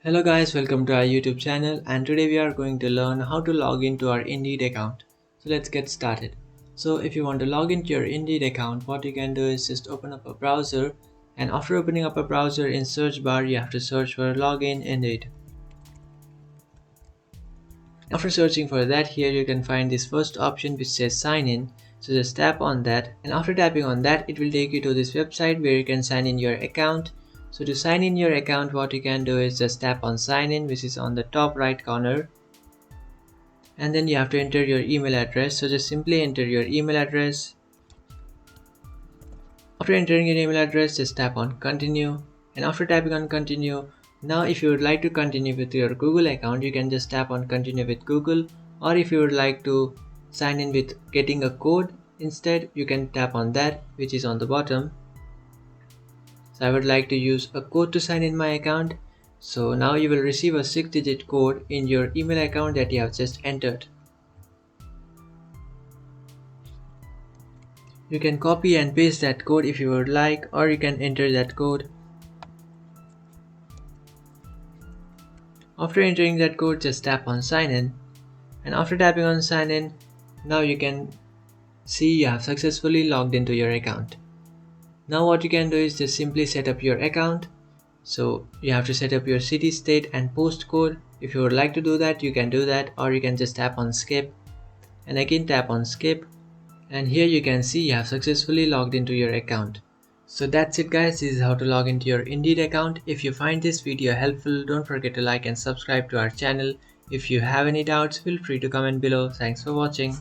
Hello guys, welcome to our YouTube channel, and today we are going to learn how to log into our Indeed account. So let's get started. So if you want to log into your Indeed account, what you can do is just open up a browser, and after opening up a browser, in search bar you have to search for login Indeed. After searching for that, here you can find this first option which says sign in. So just tap on that, and after tapping on that, it will take you to this website where you can sign in your account. So to sign in your account, what you can do is just tap on sign in, which is on the top right corner, and then you have to enter your email address. So just simply enter your email address. After entering your email address, just tap on continue, and after tapping on continue, now if you would like to continue with your Google account, you can just tap on continue with Google, or if you would like to sign in with getting a code instead, you can tap on that, which is on the bottom. So I would like to use a code to sign in my account. So now you will receive a 6-digit code in your email account that you have just entered. You can copy and paste that code if you would like, or you can enter that code. After entering that code, just tap on sign in, and after tapping on sign in, now you can see you have successfully logged into your account. Now what you can do is just simply set up your account. So you have to set up your city, state and postcode. If you would like to do that, you can do that, or you can just tap on skip and again tap on skip, and here you can see you have successfully logged into your account. So that's it guys, this is how to log into your Indeed account. If you find this video helpful, don't forget to like and subscribe to our channel. If you have any doubts, feel free to comment below. Thanks for watching.